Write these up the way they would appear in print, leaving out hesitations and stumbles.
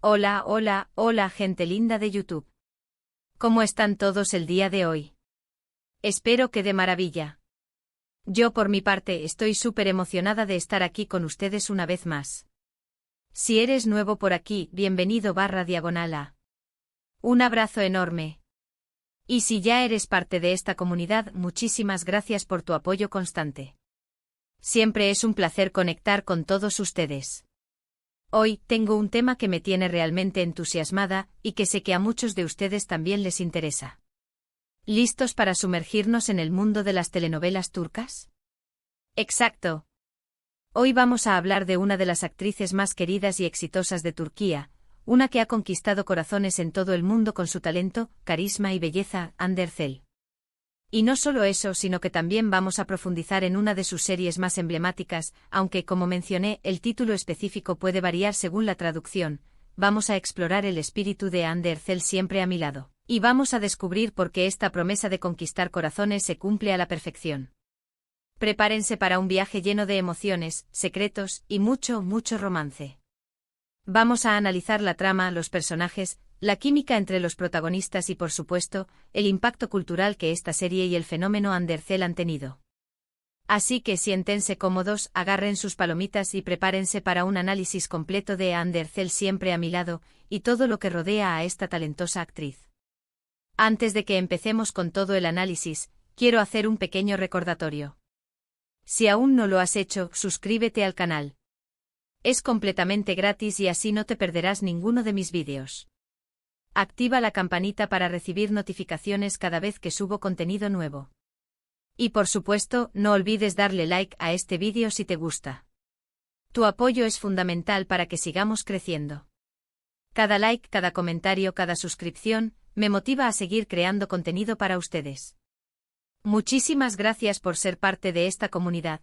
Hola, hola, hola gente linda de YouTube. ¿Cómo están todos el día de hoy? Espero que de maravilla. Yo por mi parte estoy súper emocionada de estar aquí con ustedes una vez más. Si eres nuevo por aquí, bienvenido /diagonal a. Un abrazo enorme. Y si ya eres parte de esta comunidad, muchísimas gracias por tu apoyo constante. Siempre es un placer conectar con todos ustedes. Hoy tengo un tema que me tiene realmente entusiasmada y que sé que a muchos de ustedes también les interesa. ¿Listos para sumergirnos en el mundo de las telenovelas turcas? Exacto. Hoy vamos a hablar de una de las actrices más queridas y exitosas de Turquía, una que ha conquistado corazones en todo el mundo con su talento, carisma y belleza, Hande Erçel. Y no solo eso, sino que también vamos a profundizar en una de sus series más emblemáticas, aunque, como mencioné, el título específico puede variar según la traducción. Vamos a explorar el espíritu de Hande Erçel siempre a mi lado. Y vamos a descubrir por qué esta promesa de conquistar corazones se cumple a la perfección. Prepárense para un viaje lleno de emociones, secretos y mucho, mucho romance. Vamos a analizar la trama, los personajes, la química entre los protagonistas y, por supuesto, el impacto cultural que esta serie y el fenómeno Hande Erçel han tenido. Así que siéntense cómodos, agarren sus palomitas y prepárense para un análisis completo de Hande Erçel siempre a mi lado, y todo lo que rodea a esta talentosa actriz. Antes de que empecemos con todo el análisis, quiero hacer un pequeño recordatorio. Si aún no lo has hecho, suscríbete al canal. Es completamente gratis y así no te perderás ninguno de mis vídeos. Activa la campanita para recibir notificaciones cada vez que subo contenido nuevo. Y por supuesto, no olvides darle like a este vídeo si te gusta. Tu apoyo es fundamental para que sigamos creciendo. Cada like, cada comentario, cada suscripción, me motiva a seguir creando contenido para ustedes. Muchísimas gracias por ser parte de esta comunidad.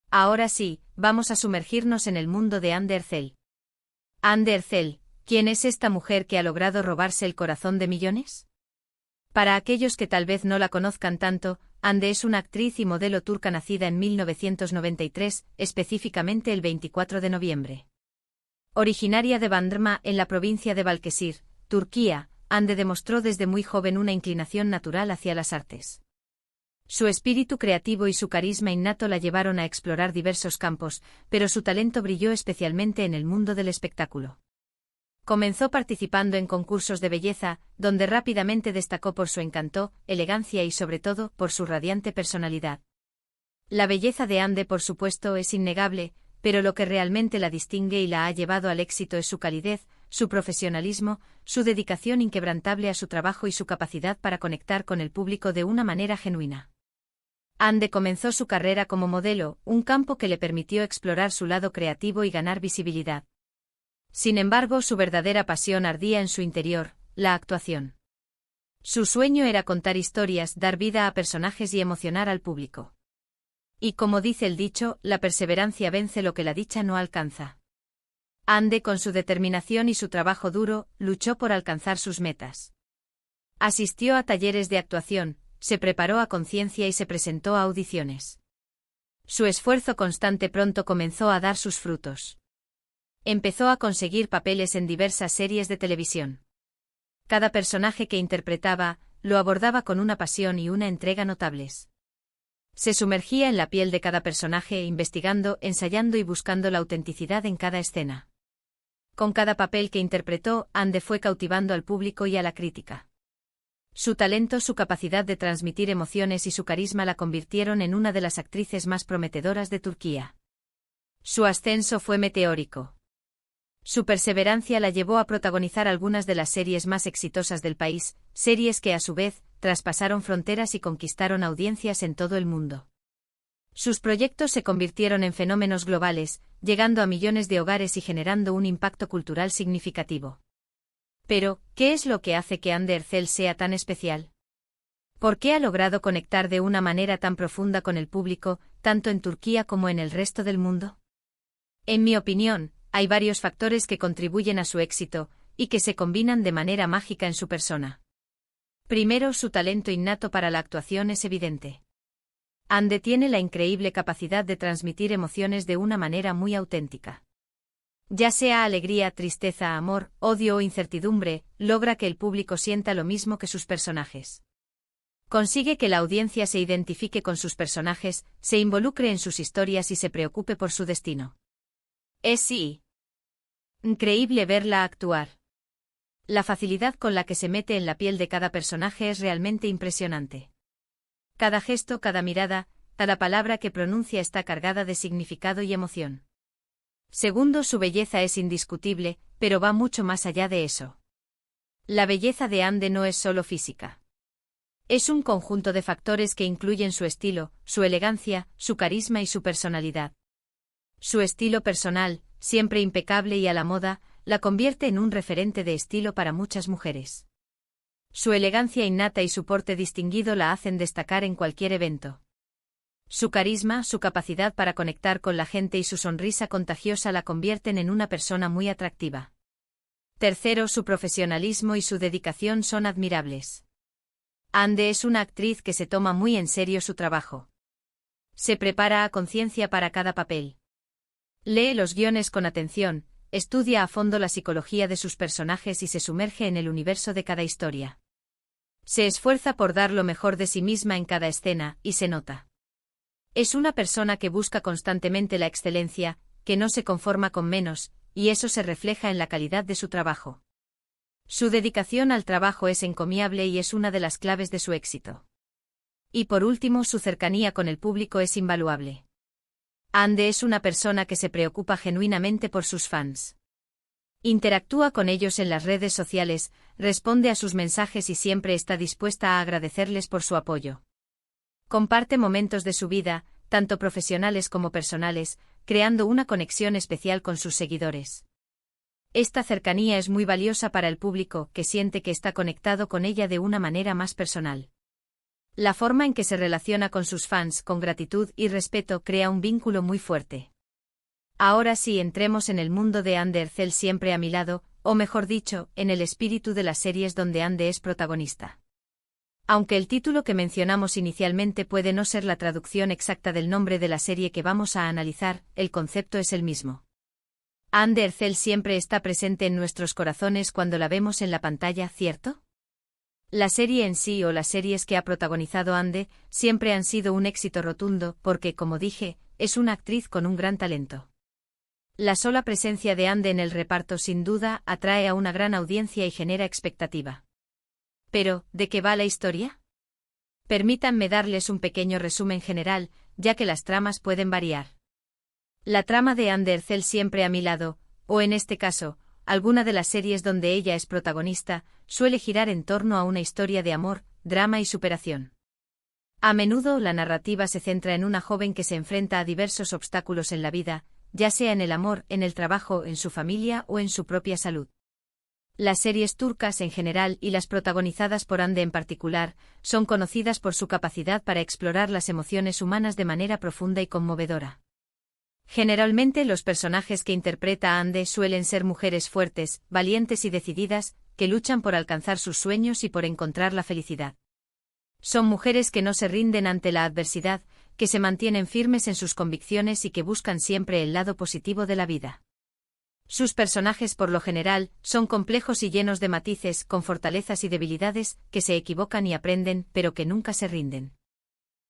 Ahora sí, vamos a sumergirnos en el mundo de Hande Erçel. Hande Erçel, ¿quién es esta mujer que ha logrado robarse el corazón de millones? Para aquellos que tal vez no la conozcan tanto, Hande es una actriz y modelo turca nacida en 1993, específicamente el 24 de noviembre. Originaria de Bandırma en la provincia de Balıkesir, Turquía, Hande demostró desde muy joven una inclinación natural hacia las artes. Su espíritu creativo y su carisma innato la llevaron a explorar diversos campos, pero su talento brilló especialmente en el mundo del espectáculo. Comenzó participando en concursos de belleza, donde rápidamente destacó por su encanto, elegancia y sobre todo, por su radiante personalidad. La belleza de Hande, por supuesto, es innegable, pero lo que realmente la distingue y la ha llevado al éxito es su calidez, su profesionalismo, su dedicación inquebrantable a su trabajo y su capacidad para conectar con el público de una manera genuina. Hande comenzó su carrera como modelo, un campo que le permitió explorar su lado creativo y ganar visibilidad. Sin embargo, su verdadera pasión ardía en su interior, la actuación. Su sueño era contar historias, dar vida a personajes y emocionar al público. Y como dice el dicho, la perseverancia vence lo que la dicha no alcanza. Hande, con su determinación y su trabajo duro, luchó por alcanzar sus metas. Asistió a talleres de actuación, se preparó a conciencia y se presentó a audiciones. Su esfuerzo constante pronto comenzó a dar sus frutos. Empezó a conseguir papeles en diversas series de televisión. Cada personaje que interpretaba, lo abordaba con una pasión y una entrega notables. Se sumergía en la piel de cada personaje, investigando, ensayando y buscando la autenticidad en cada escena. Con cada papel que interpretó, Hande fue cautivando al público y a la crítica. Su talento, su capacidad de transmitir emociones y su carisma la convirtieron en una de las actrices más prometedoras de Turquía. Su ascenso fue meteórico. Su perseverancia la llevó a protagonizar algunas de las series más exitosas del país, series que a su vez, traspasaron fronteras y conquistaron audiencias en todo el mundo. Sus proyectos se convirtieron en fenómenos globales, llegando a millones de hogares y generando un impacto cultural significativo. Pero, ¿qué es lo que hace que Hande Erçel sea tan especial? ¿Por qué ha logrado conectar de una manera tan profunda con el público, tanto en Turquía como en el resto del mundo? En mi opinión, hay varios factores que contribuyen a su éxito, y que se combinan de manera mágica en su persona. Primero, su talento innato para la actuación es evidente. Hande tiene la increíble capacidad de transmitir emociones de una manera muy auténtica. Ya sea alegría, tristeza, amor, odio o incertidumbre, logra que el público sienta lo mismo que sus personajes. Consigue que la audiencia se identifique con sus personajes, se involucre en sus historias y se preocupe por su destino. Es sí. Increíble verla actuar. La facilidad con la que se mete en la piel de cada personaje es realmente impresionante. Cada gesto, cada mirada, cada palabra que pronuncia está cargada de significado y emoción. Segundo, su belleza es indiscutible, pero va mucho más allá de eso. La belleza de Ande no es solo física. Es un conjunto de factores que incluyen su estilo, su elegancia, su carisma y su personalidad. Su estilo personal, siempre impecable y a la moda, la convierte en un referente de estilo para muchas mujeres. Su elegancia innata y su porte distinguido la hacen destacar en cualquier evento. Su carisma, su capacidad para conectar con la gente y su sonrisa contagiosa la convierten en una persona muy atractiva. Tercero, su profesionalismo y su dedicación son admirables. Ande es una actriz que se toma muy en serio su trabajo. Se prepara a conciencia para cada papel. Lee los guiones con atención, estudia a fondo la psicología de sus personajes y se sumerge en el universo de cada historia. Se esfuerza por dar lo mejor de sí misma en cada escena, y se nota. Es una persona que busca constantemente la excelencia, que no se conforma con menos, y eso se refleja en la calidad de su trabajo. Su dedicación al trabajo es encomiable y es una de las claves de su éxito. Y por último, su cercanía con el público es invaluable. Ande es una persona que se preocupa genuinamente por sus fans. Interactúa con ellos en las redes sociales, responde a sus mensajes y siempre está dispuesta a agradecerles por su apoyo. Comparte momentos de su vida, tanto profesionales como personales, creando una conexión especial con sus seguidores. Esta cercanía es muy valiosa para el público, que siente que está conectado con ella de una manera más personal. La forma en que se relaciona con sus fans con gratitud y respeto crea un vínculo muy fuerte. Ahora sí, entremos en el mundo de Ande Ercel siempre a mi lado, o mejor dicho, en el espíritu de las series donde Ande es protagonista. Aunque el título que mencionamos inicialmente puede no ser la traducción exacta del nombre de la serie que vamos a analizar, el concepto es el mismo. Ande Ercel siempre está presente en nuestros corazones cuando la vemos en la pantalla, ¿cierto? La serie en sí o las series que ha protagonizado Ande siempre han sido un éxito rotundo porque, como dije, es una actriz con un gran talento. La sola presencia de Ande en el reparto sin duda atrae a una gran audiencia y genera expectativa. Pero, ¿de qué va la historia? Permítanme darles un pequeño resumen general, ya que las tramas pueden variar. La trama de Ande Ercel siempre a mi lado, o en este caso, alguna de las series donde ella es protagonista, suele girar en torno a una historia de amor, drama y superación. A menudo la narrativa se centra en una joven que se enfrenta a diversos obstáculos en la vida, ya sea en el amor, en el trabajo, en su familia o en su propia salud. Las series turcas en general y las protagonizadas por Ande en particular, son conocidas por su capacidad para explorar las emociones humanas de manera profunda y conmovedora. Generalmente los personajes que interpreta Ande suelen ser mujeres fuertes, valientes y decididas, que luchan por alcanzar sus sueños y por encontrar la felicidad. Son mujeres que no se rinden ante la adversidad, que se mantienen firmes en sus convicciones y que buscan siempre el lado positivo de la vida. Sus personajes por lo general son complejos y llenos de matices, con fortalezas y debilidades, que se equivocan y aprenden, pero que nunca se rinden.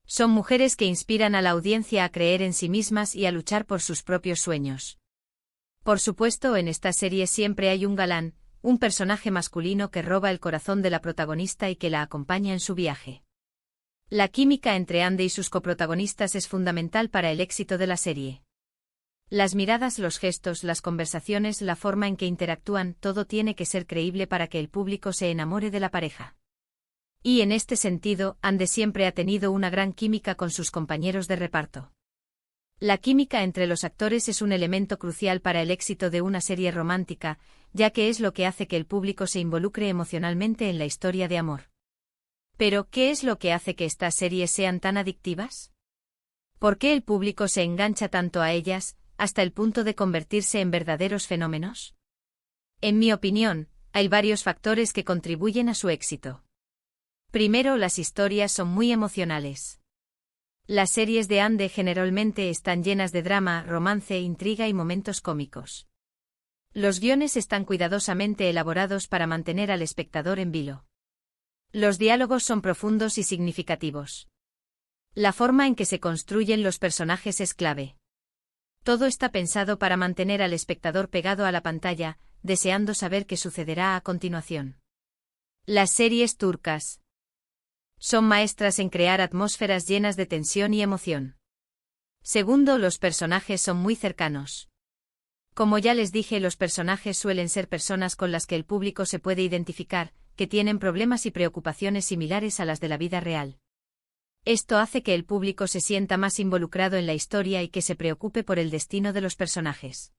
Son mujeres que inspiran a la audiencia a creer en sí mismas y a luchar por sus propios sueños. Por supuesto, en esta serie siempre hay un galán, un personaje masculino que roba el corazón de la protagonista y que la acompaña en su viaje. La química entre Ande y sus coprotagonistas es fundamental para el éxito de la serie. Las miradas, los gestos, las conversaciones, la forma en que interactúan, todo tiene que ser creíble para que el público se enamore de la pareja. Y en este sentido, Ande siempre ha tenido una gran química con sus compañeros de reparto. La química entre los actores es un elemento crucial para el éxito de una serie romántica, ya que es lo que hace que el público se involucre emocionalmente en la historia de amor. Pero, ¿qué es lo que hace que estas series sean tan adictivas? ¿Por qué el público se engancha tanto a ellas, hasta el punto de convertirse en verdaderos fenómenos? En mi opinión, hay varios factores que contribuyen a su éxito. Primero, las historias son muy emocionales. Las series de Ande generalmente están llenas de drama, romance, intriga y momentos cómicos. Los guiones están cuidadosamente elaborados para mantener al espectador en vilo. Los diálogos son profundos y significativos. La forma en que se construyen los personajes es clave. Todo está pensado para mantener al espectador pegado a la pantalla, deseando saber qué sucederá a continuación. Las series turcas son maestras en crear atmósferas llenas de tensión y emoción. Segundo, los personajes son muy cercanos. Como ya les dije, los personajes suelen ser personas con las que el público se puede identificar, que tienen problemas y preocupaciones similares a las de la vida real. Esto hace que el público se sienta más involucrado en la historia y que se preocupe por el destino de los personajes.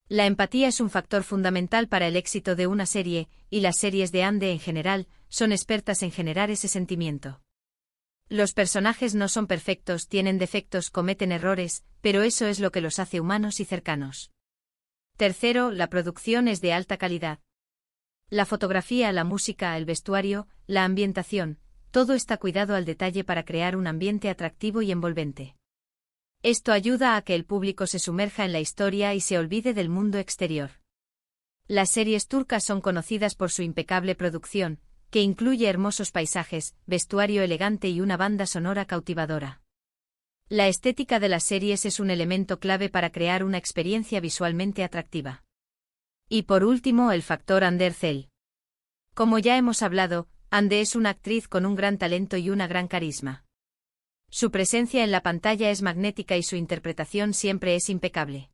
La empatía es un factor fundamental para el éxito de una serie, y las series de Ande en general son expertas en generar ese sentimiento. Los personajes no son perfectos, tienen defectos, cometen errores, pero eso es lo que los hace humanos y cercanos. Tercero, la producción es de alta calidad. La fotografía, la música, el vestuario, la ambientación, todo está cuidado al detalle para crear un ambiente atractivo y envolvente. Esto ayuda a que el público se sumerja en la historia y se olvide del mundo exterior. Las series turcas son conocidas por su impecable producción, que incluye hermosos paisajes, vestuario elegante y una banda sonora cautivadora. La estética de las series es un elemento clave para crear una experiencia visualmente atractiva. Y por último, el factor Hande Erçel. Como ya hemos hablado, Hande es una actriz con un gran talento y una gran carisma. Su presencia en la pantalla es magnética y su interpretación siempre es impecable.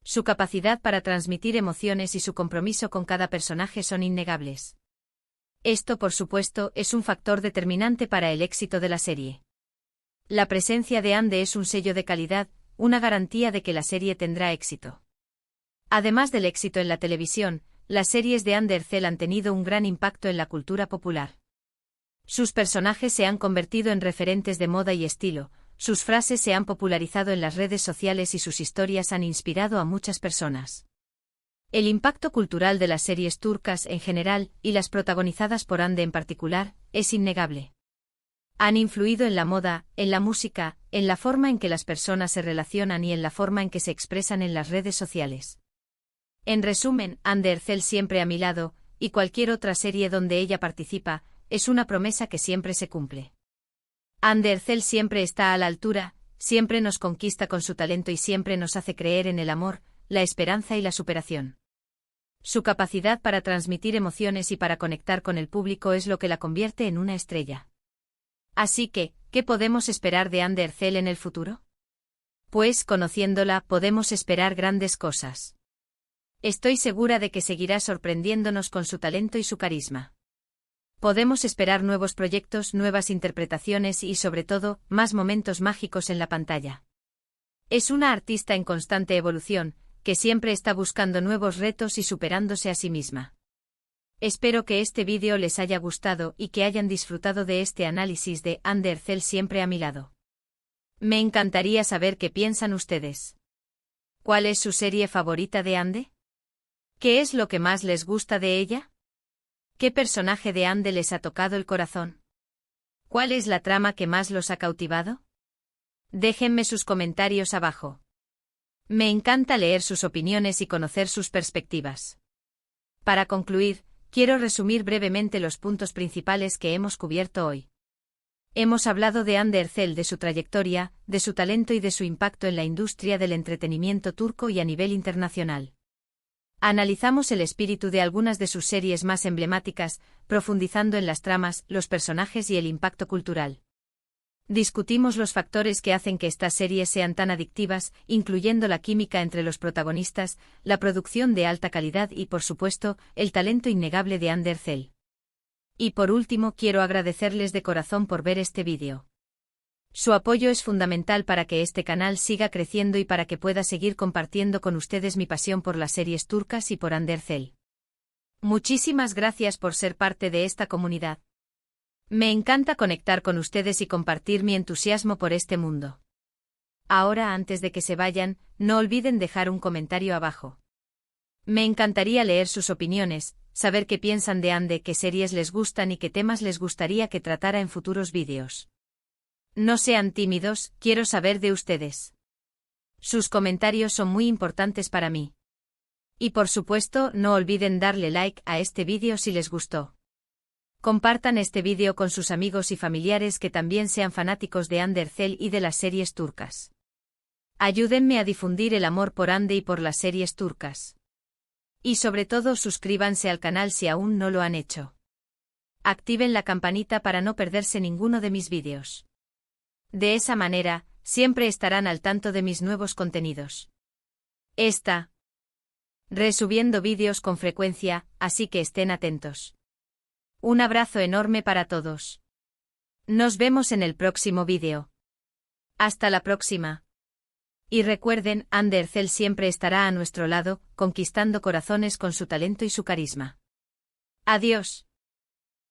Su capacidad para transmitir emociones y su compromiso con cada personaje son innegables. Esto, por supuesto, es un factor determinante para el éxito de la serie. La presencia de Hande es un sello de calidad, una garantía de que la serie tendrá éxito. Además del éxito en la televisión, las series de Hande Erçel han tenido un gran impacto en la cultura popular. Sus personajes se han convertido en referentes de moda y estilo, sus frases se han popularizado en las redes sociales y sus historias han inspirado a muchas personas. El impacto cultural de las series turcas en general, y las protagonizadas por Hande en particular, es innegable. Han influido en la moda, en la música, en la forma en que las personas se relacionan y en la forma en que se expresan en las redes sociales. En resumen, Hande Erçel siempre a mi lado, y cualquier otra serie donde ella participa, es una promesa que siempre se cumple. Hande Erçel siempre está a la altura, siempre nos conquista con su talento y siempre nos hace creer en el amor, la esperanza y la superación. Su capacidad para transmitir emociones y para conectar con el público es lo que la convierte en una estrella. Así que, ¿qué podemos esperar de Hande Erçel en el futuro? Pues, conociéndola, podemos esperar grandes cosas. Estoy segura de que seguirá sorprendiéndonos con su talento y su carisma. Podemos esperar nuevos proyectos, nuevas interpretaciones y, sobre todo, más momentos mágicos en la pantalla. Es una artista en constante evolución, que siempre está buscando nuevos retos y superándose a sí misma. Espero que este vídeo les haya gustado y que hayan disfrutado de este análisis de Hande Erçel siempre a mi lado. Me encantaría saber qué piensan ustedes. ¿Cuál es su serie favorita de Hande? ¿Qué es lo que más les gusta de ella? ¿Qué personaje de Hande les ha tocado el corazón? ¿Cuál es la trama que más los ha cautivado? Déjenme sus comentarios abajo. Me encanta leer sus opiniones y conocer sus perspectivas. Para concluir, quiero resumir brevemente los puntos principales que hemos cubierto hoy. Hemos hablado de Hande Erçel, de su trayectoria, de su talento y de su impacto en la industria del entretenimiento turco y a nivel internacional. Analizamos el espíritu de algunas de sus series más emblemáticas, profundizando en las tramas, los personajes y el impacto cultural. Discutimos los factores que hacen que estas series sean tan adictivas, incluyendo la química entre los protagonistas, la producción de alta calidad y, por supuesto, el talento innegable de Hande Erçel. Y por último, quiero agradecerles de corazón por ver este vídeo. Su apoyo es fundamental para que este canal siga creciendo y para que pueda seguir compartiendo con ustedes mi pasión por las series turcas y por Hande Erçel. Muchísimas gracias por ser parte de esta comunidad. Me encanta conectar con ustedes y compartir mi entusiasmo por este mundo. Ahora, antes de que se vayan, no olviden dejar un comentario abajo. Me encantaría leer sus opiniones, saber qué piensan de Hande, qué series les gustan y qué temas les gustaría que tratara en futuros vídeos. No sean tímidos, quiero saber de ustedes. Sus comentarios son muy importantes para mí. Y por supuesto, no olviden darle like a este vídeo si les gustó. Compartan este vídeo con sus amigos y familiares que también sean fanáticos de Undercell y de las series turcas. Ayúdenme a difundir el amor por Ande y por las series turcas. Y sobre todo suscríbanse al canal si aún no lo han hecho. Activen la campanita para no perderse ninguno de mis vídeos. De esa manera, siempre estarán al tanto de mis nuevos contenidos. Está resubiendo vídeos con frecuencia, así que estén atentos. Un abrazo enorme para todos. Nos vemos en el próximo vídeo. Hasta la próxima. Y recuerden, Undercell siempre estará a nuestro lado, conquistando corazones con su talento y su carisma. Adiós.